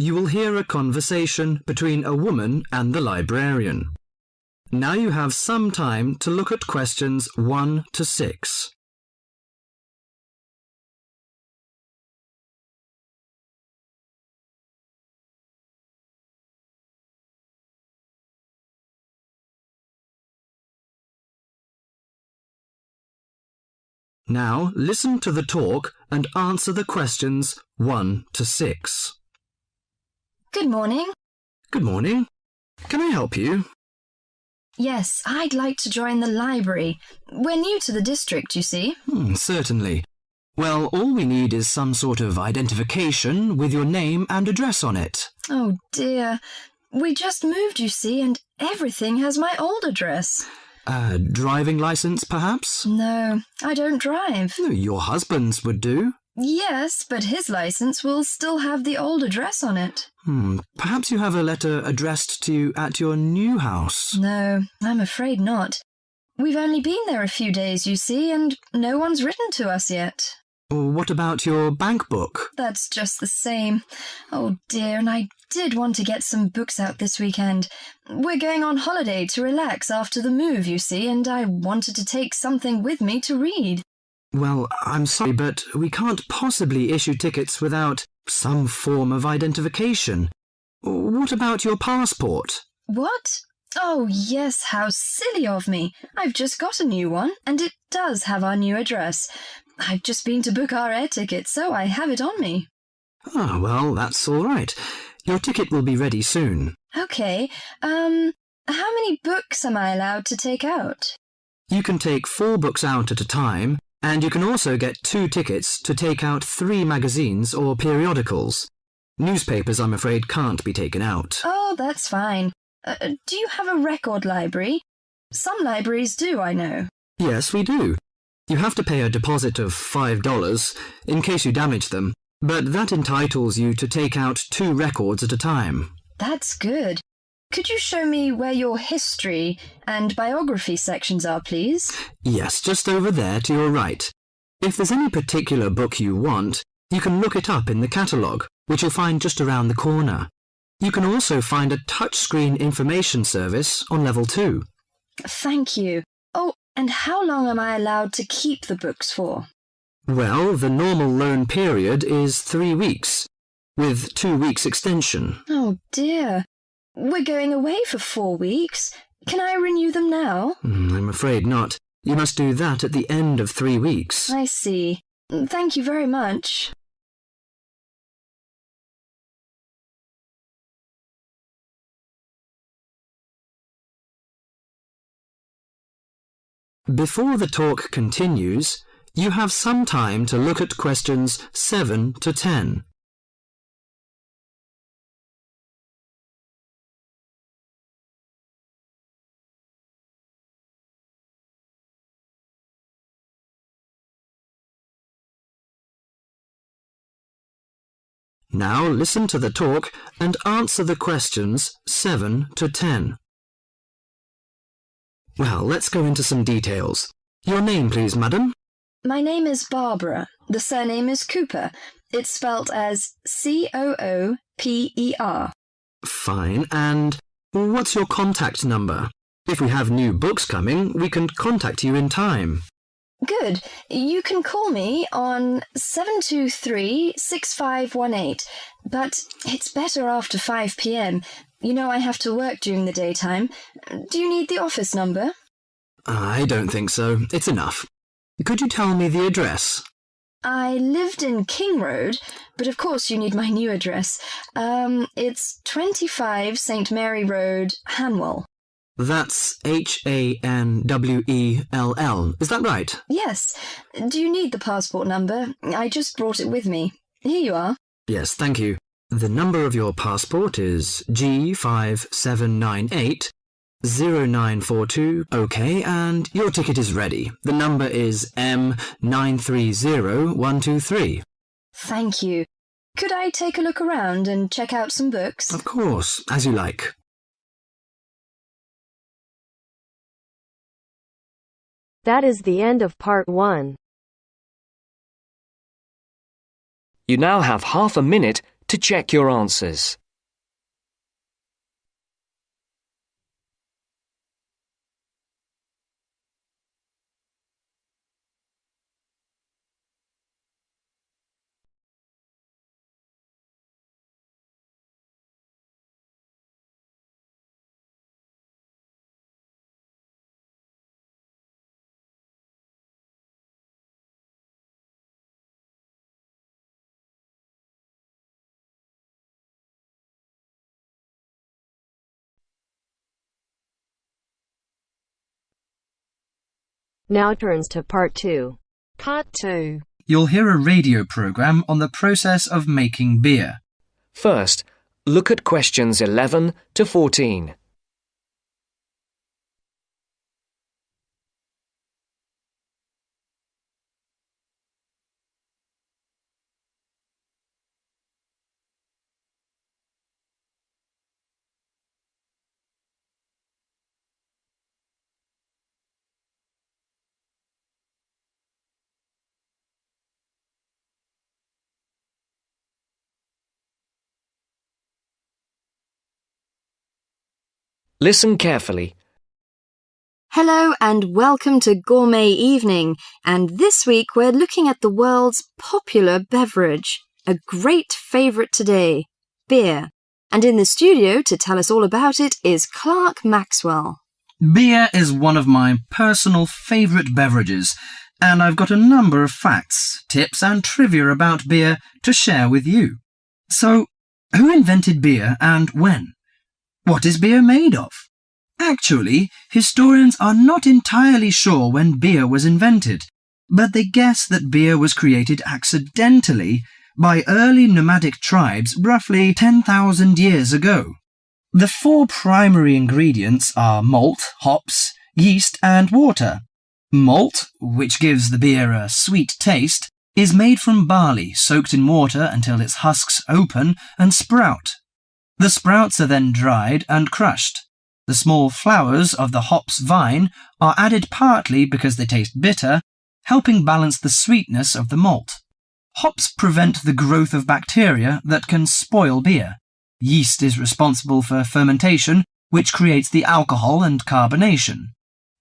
You will hear a conversation between a woman and the librarian. Now you have some time to look at questions 1 to 6. Now listen to the talk and answer the questions 1 to 6. Good morning. Good morning. Can I help you? Yes, I'd like to join the library. We're new to the district, you see. Certainly. Well, all we need is some sort of identification with your name and address on it. Oh dear. We just moved, you see, and everything has my old address. Driving license, perhaps? No, I don't drive. Your husband's would do. Yes, but his license will still have the old address on it. Perhaps you have a letter addressed to you at your new house. No, I'm afraid not. We've only been there a few days, you see, and no one's written to us yet. What about your bank book? That's just the same. Oh dear, and I did want to get some books out this weekend. We're going on holiday to relax after the move, you see, and I wanted to take something with me to read. Well, I'm sorry, but we can't possibly issue tickets without some form of identification. What about your passport? What? Oh, yes, how silly of me. I've just got a new one, and it does have our new address. I've just been to book our air ticket, so I have it on me. Well, that's all right. Your ticket will be ready soon. OK, how many books am I allowed to take out? You can take 4 books out at a time, and you can also get 2 tickets to take out 3 magazines or periodicals. Newspapers, I'm afraid, can't be taken out. Oh, that's fine. Do you have a record library? Some libraries do, I know. Yes, we do. You have to pay a deposit of $5 in case you damage them, but that entitles you to take out 2 records at a time. That's good. Could you show me where your history and biography sections are, please? Yes, just over there to your right. If there's any particular book you want, you can look it up in the catalogue, which you'll find just around the corner. You can also find a touchscreen information service on level 2. Thank you. Oh, and how long am I allowed to keep the books for? Well, the normal loan period is 3 weeks, with 2 weeks extension. Oh dear. We're going away for 4 weeks. Can I renew them now? I'm afraid not. You must do that at the end of 3 weeks. I see. Thank you very much. Before the talk continues, you have some time to look at questions 7 to 10. Now listen to the talk and answer the questions 7 to 10. Well, let's go into some details. Your name, please, madam? My name is Barbara. The surname is Cooper. It's spelt as Cooper. Fine. And what's your contact number? If we have new books coming, we can contact you in time. Good. You can call me on 723-6518, but it's better after 5 p.m. You know I have to work during the daytime. Do you need the office number? I don't think so. It's enough. Could you tell me the address? I lived in King Road, but of course you need my new address. It's 25 St. Mary Road, Hanwell. That's Hanwell. Is that right? Yes. Do you need the passport number? I just brought it with me. Here you are. Yes, thank you. The number of your passport is G57980942. OK, and your ticket is ready. The number is M930123. Thank you. Could I take a look around and check out some books? Of course, as you like. That is the end of part 1. You now have half a minute to check your answers. Now turns to part 2. Part 2. You'll hear a radio program on the process of making beer. First, look at questions 11 to 14. Listen carefully. Hello and welcome to Gourmet Evening, and this week we're looking at the world's popular beverage, a great favourite today, beer. And in the studio to tell us all about it is Clark Maxwell. Beer is one of my personal favourite beverages, and I've got a number of facts, tips and trivia about beer to share with you. So, who invented beer and when? What is beer made of? Actually, historians are not entirely sure when beer was invented, but they guess that beer was created accidentally by early nomadic tribes roughly 10,000 years ago. The 4 primary ingredients are malt, hops, yeast and water. Malt, which gives the beer a sweet taste, is made from barley soaked in water until its husks open and sprout. The sprouts are then dried and crushed. The small flowers of the hops vine are added partly because they taste bitter, helping balance the sweetness of the malt. Hops prevent the growth of bacteria that can spoil beer. Yeast is responsible for fermentation, which creates the alcohol and carbonation.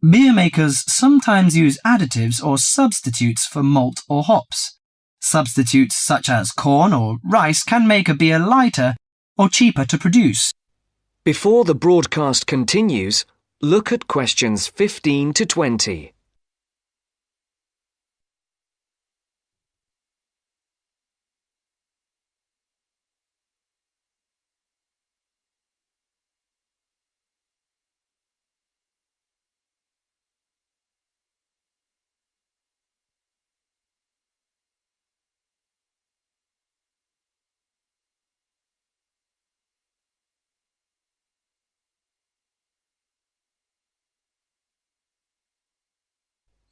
Beer makers sometimes use additives or substitutes for malt or hops. Substitutes such as corn or rice can make a beer lighter or cheaper to produce. Before the broadcast continues, look at questions 15 to 20.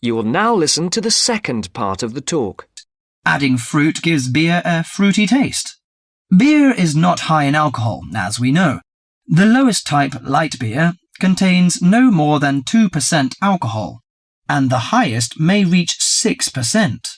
You will now listen to the second part of the talk. Adding fruit gives beer a fruity taste. Beer is not high in alcohol, as we know. The lowest type, light beer, contains no more than 2% alcohol, and the highest may reach 6%.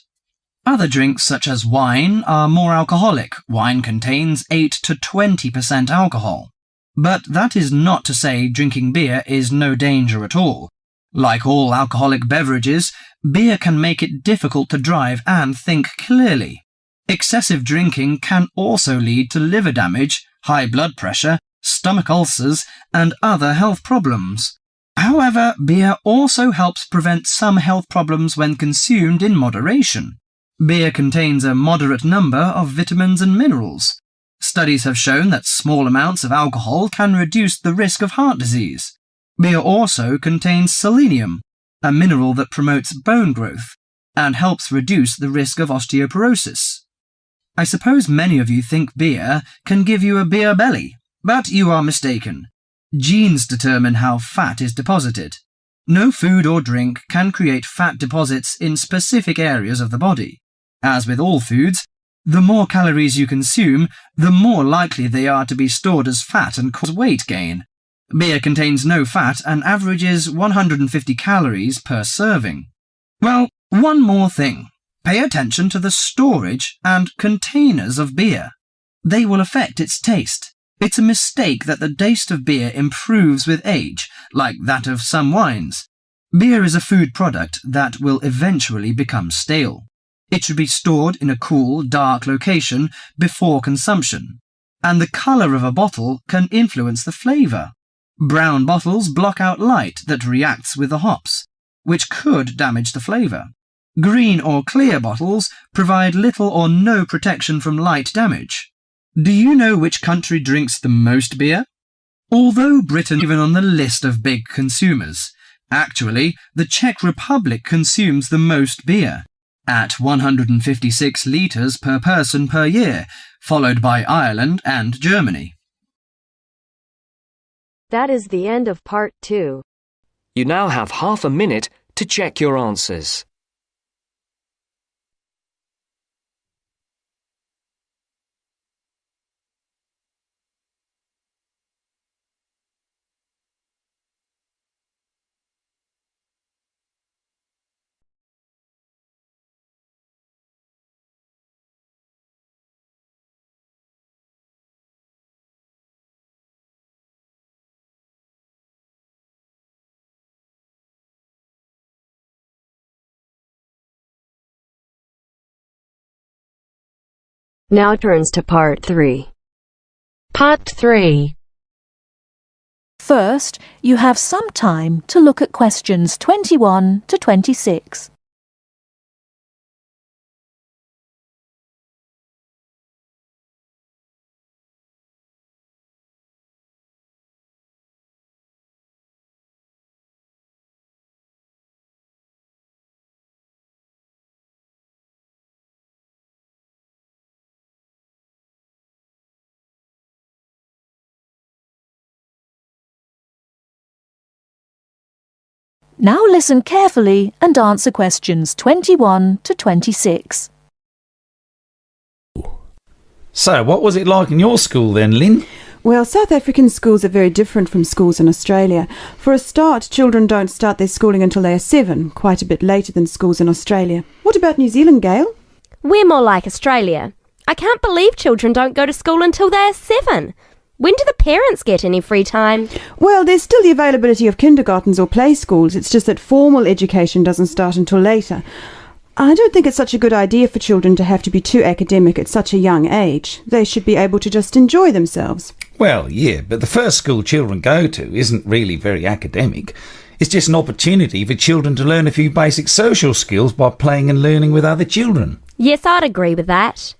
Other drinks such as wine are more alcoholic. Wine contains 8 to 20% alcohol. But that is not to say drinking beer is no danger at all. Like all alcoholic beverages, beer can make it difficult to drive and think clearly. Excessive drinking can also lead to liver damage, high blood pressure, stomach ulcers, and other health problems. However, beer also helps prevent some health problems when consumed in moderation. Beer contains a moderate number of vitamins and minerals. Studies have shown that small amounts of alcohol can reduce the risk of heart disease. Beer also contains selenium, a mineral that promotes bone growth and helps reduce the risk of osteoporosis. I suppose many of you think beer can give you a beer belly, but you are mistaken. Genes determine how fat is deposited. No food or drink can create fat deposits in specific areas of the body. As with all foods, the more calories you consume, the more likely they are to be stored as fat and cause weight gain. Beer contains no fat and averages 150 calories per serving. Well, one more thing. Pay attention to the storage and containers of beer. they will affect its taste. It's a mistake that the taste of beer improves with age, like that of some wines. Beer is a food product that will eventually become stale. It should be stored in a cool, dark location before consumption. And the colour of a bottle can influence the flavour. Brown bottles block out light that reacts with the hops, which could damage the flavour. Green or clear bottles provide little or no protection from light damage. Do you know which country drinks the most beer? Although Britain is even on the list of big consumers, actually, the Czech Republic consumes the most beer, at 156 litres per person per year, followed by Ireland and Germany. That is the end of part 2. You now have half a minute to check your answers. Now turns to part 3. Part 3. First, you have some time to look at questions 21 to 26. Now listen carefully and answer questions 21 to 26. So, what was it like in your school then, Lynn? Well, South African schools are very different from schools in Australia. For a start, children don't start their schooling until they are 7, quite a bit later than schools in Australia. What about New Zealand, Gail? We're more like Australia. I can't believe children don't go to school until they're 7. When do the parents get any free time? Well, there's still the availability of kindergartens or play schools. It's just that formal education doesn't start until later. I don't think it's such a good idea for children to have to be too academic at such a young age. They should be able to just enjoy themselves. Well, yeah, but the first school children go to isn't really very academic. It's just an opportunity for children to learn a few basic social skills by playing and learning with other children. Yes, I'd agree with that.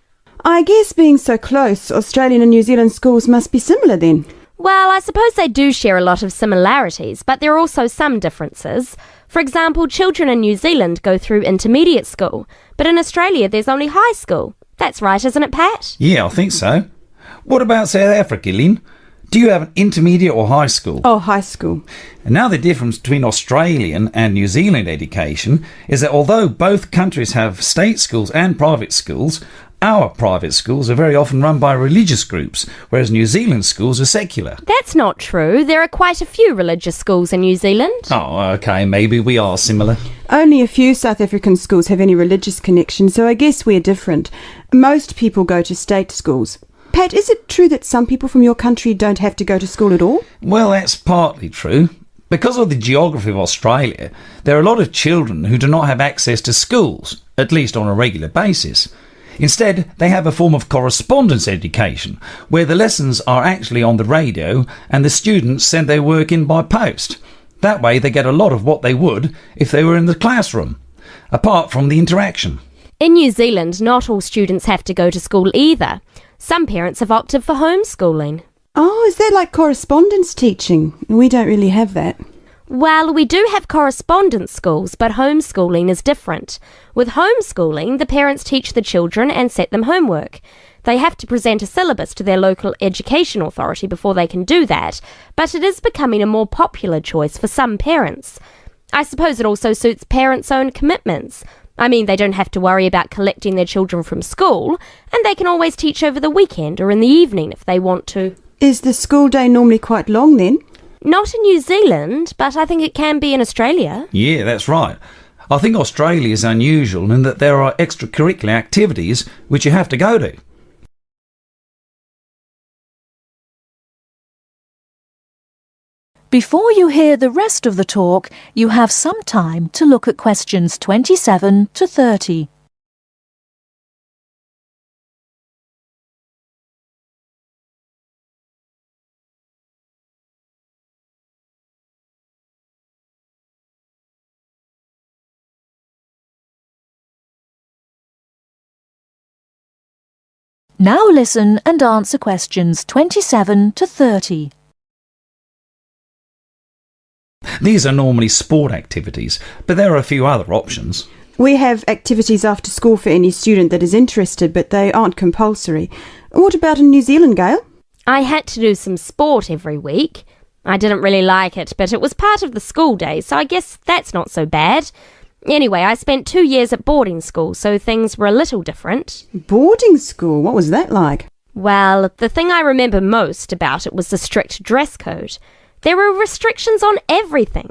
I guess being so close, Australian and New Zealand schools must be similar then. Well, I suppose they do share a lot of similarities, but there are also some differences. For example, children in New Zealand go through intermediate school, but in Australia there's only high school. That's right, isn't it, Pat? Yeah, I think so. What about South Africa, Lynn? Do you have an intermediate or high school? Oh, high school. And now the difference between Australian and New Zealand education is that although both countries have state schools and private schools, our private schools are very often run by religious groups, whereas New Zealand schools are secular. That's not true. There are quite a few religious schools in New Zealand. Oh, OK, maybe we are similar. Only a few South African schools have any religious connection, so I guess we're different. Most people go to state schools. Pat, is it true that some people from your country don't have to go to school at all? Well, that's partly true. Because of the geography of Australia, there are a lot of children who do not have access to schools, at least on a regular basis. Instead, they have a form of correspondence education, where the lessons are actually on the radio and the students send their work in by post. That way they get a lot of what they would if they were in the classroom, apart from the interaction. In New Zealand, not all students have to go to school either. Some parents have opted for homeschooling. Oh, is that like correspondence teaching? We don't really have that. Well, we do have correspondence schools, but homeschooling is different. With homeschooling, the parents teach the children and set them homework. They have to present a syllabus to their local education authority before they can do that, but it is becoming a more popular choice for some parents. I suppose it also suits parents' own commitments. I mean, they don't have to worry about collecting their children from school, and they can always teach over the weekend or in the evening if they want to. Is the school day normally quite long then? Not in New Zealand, but I think it can be in Australia. Yeah, that's right. I think Australia is unusual in that there are extracurricular activities which you have to go to. Before you hear the rest of the talk, you have some time to look at questions 27 to 30. Now listen and answer questions 27 to 30. These are normally sport activities, but there are a few other options. We have activities after school for any student that is interested, but they aren't compulsory. What about in New Zealand, Gail? I had to do some sport every week. I didn't really like it, but it was part of the school day, so I guess that's not so bad. Anyway, I spent 2 years at boarding school, so things were a little different. Boarding school? What was that like? Well, the thing I remember most about it was the strict dress code. There were restrictions on everything.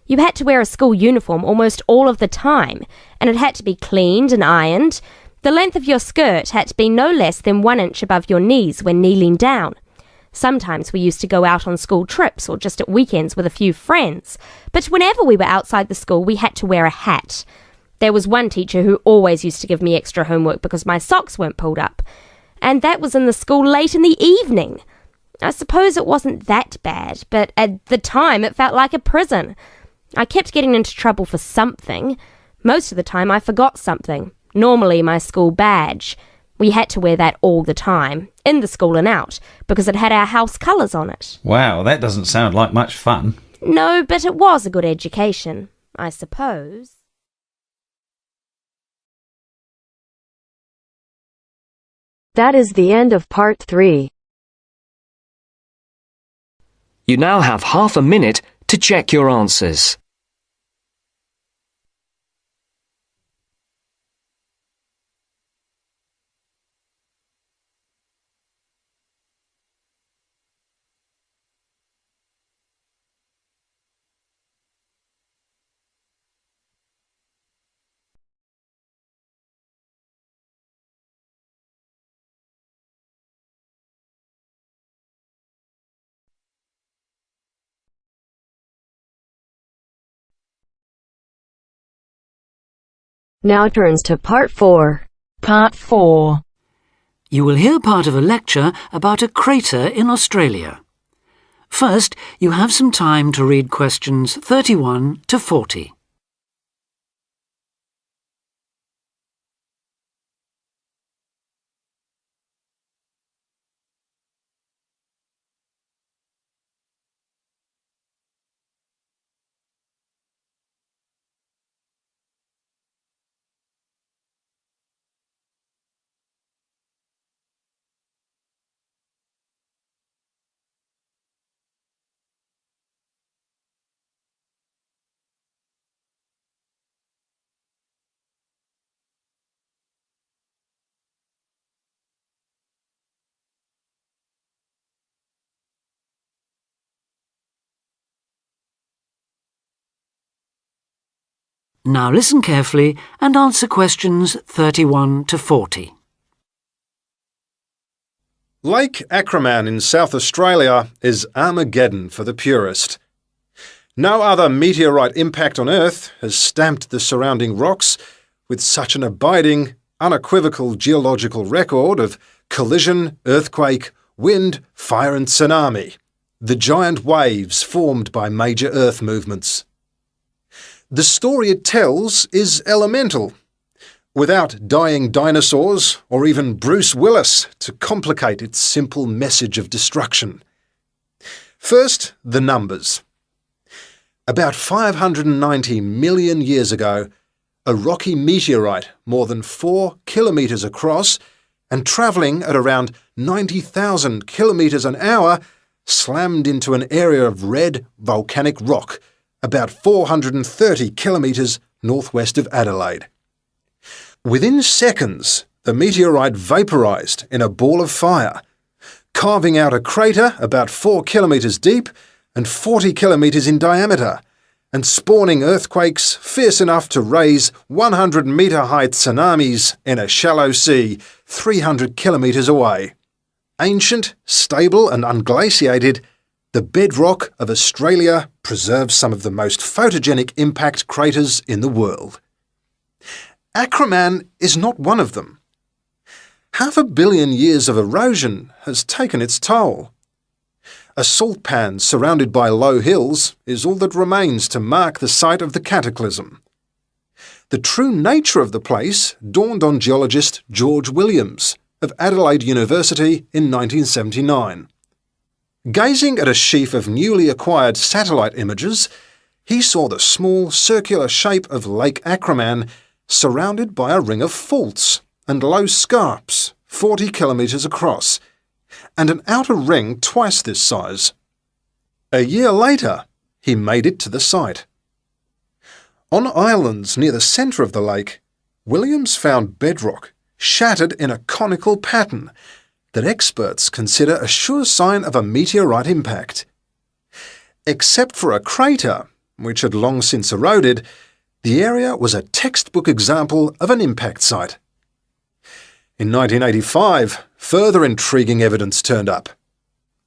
You had to wear a school uniform almost all of the time, and it had to be cleaned and ironed. The length of your skirt had to be no less than 1 inch above your knees when kneeling down. Sometimes we used to go out on school trips or just at weekends with a few friends, but whenever we were outside the school we had to wear a hat. There was one teacher who always used to give me extra homework because my socks weren't pulled up, and that was in the school late in the evening. I suppose it wasn't that bad, but at the time it felt like a prison. I kept getting into trouble for something. Most of the time I forgot something, normally my school badge. We had to wear that all the time, in the school and out, because it had our house colours on it. Wow, that doesn't sound like much fun. No, but it was a good education, I suppose. That is the end of part 3. You now have half a minute to check your answers. Now turns to part 4. Part 4. You will hear part of a lecture about a crater in Australia. First, you have some time to read questions 31 to 40. Now listen carefully and answer questions 31 to 40. Lake Acraman in South Australia is Armageddon for the purist. No other meteorite impact on Earth has stamped the surrounding rocks with such an abiding, unequivocal geological record of collision, earthquake, wind, fire and tsunami, the giant waves formed by major Earth movements. The story it tells is elemental, without dying dinosaurs or even Bruce Willis to complicate its simple message of destruction. First, the numbers. About 590 million years ago, a rocky meteorite more than 4 kilometres across and travelling at around 90,000 kilometres an hour slammed into an area of red volcanic rock about 430 kilometres northwest of Adelaide. Within seconds, the meteorite vaporised in a ball of fire, carving out a crater about 4 kilometres deep and 40 kilometres in diameter, and spawning earthquakes fierce enough to raise 100-metre-high tsunamis in a shallow sea 300 kilometres away. Ancient, stable and unglaciated, The bedrock of Australia preserves some of the most photogenic impact craters in the world. Acraman is not one of them. 500 million years of erosion has taken its toll. A salt pan surrounded by low hills is all that remains to mark the site of the cataclysm. The true nature of the place dawned on geologist George Williams of Adelaide University in 1979. Gazing at a sheaf of newly acquired satellite images, he saw the small circular shape of Lake Acraman surrounded by a ring of faults and low scarps 40 kilometres across, and an outer ring twice this size. A year later, he made it to the site. On islands near the centre of the lake, Williams found bedrock shattered in a conical pattern that experts consider a sure sign of a meteorite impact. Except for a crater, which had long since eroded, the area was a textbook example of an impact site. In 1985, further intriguing evidence turned up.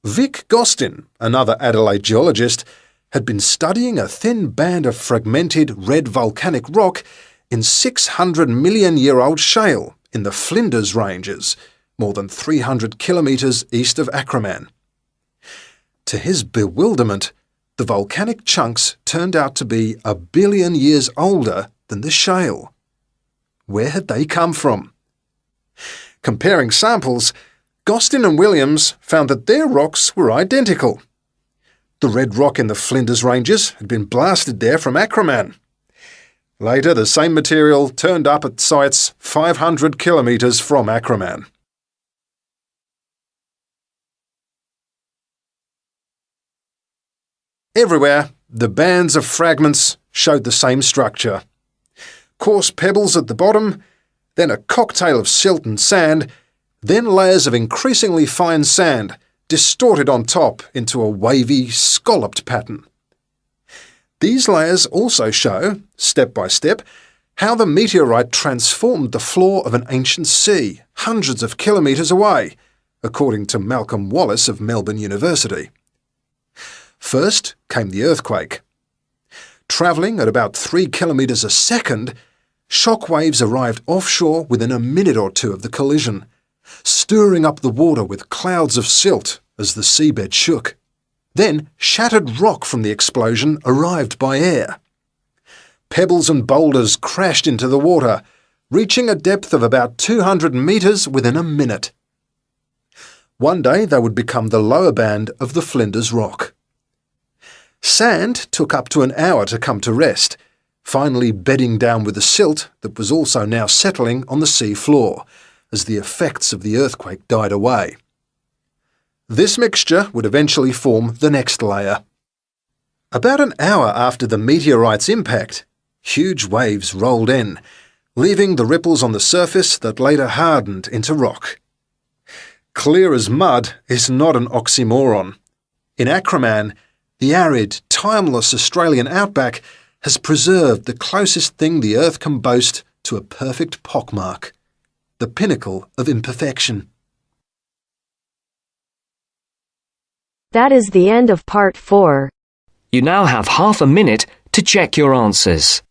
Vic Gostin, another Adelaide geologist, had been studying a thin band of fragmented red volcanic rock in 600-million-year-old shale in the Flinders Ranges, more than 300 kilometres east of Acraman. To his bewilderment, the volcanic chunks turned out to be 1 billion years older than the shale. Where had they come from? Comparing samples, Gostin and Williams found that their rocks were identical. The red rock in the Flinders Ranges had been blasted there from Acraman. Later, the same material turned up at sites 500 kilometres from Acraman. Everywhere, the bands of fragments showed the same structure. Coarse pebbles at the bottom, then a cocktail of silt and sand, then layers of increasingly fine sand, distorted on top into a wavy, scalloped pattern. These layers also show, step by step, how the meteorite transformed the floor of an ancient sea hundreds of kilometres away, according to Malcolm Wallace of Melbourne University. First came the earthquake. Travelling at about 3 kilometres a second, shock waves arrived offshore within a minute or two of the collision, stirring up the water with clouds of silt as the seabed shook. Then shattered rock from the explosion arrived by air. Pebbles and boulders crashed into the water, reaching a depth of about 200 metres within a minute. One day they would become the lower band of the Flinders Rock. Sand took up to an hour to come to rest, finally bedding down with the silt that was also now settling on the sea floor as the effects of the earthquake died away. This mixture would eventually form the next layer. About an hour after the meteorite's impact, huge waves rolled in, leaving the ripples on the surface that later hardened into rock. Clear as mud is not an oxymoron. In Acraman, the arid, timeless Australian outback has preserved the closest thing the Earth can boast to a perfect pockmark, the pinnacle of imperfection. That is the end of part 4. You now have half a minute to check your answers.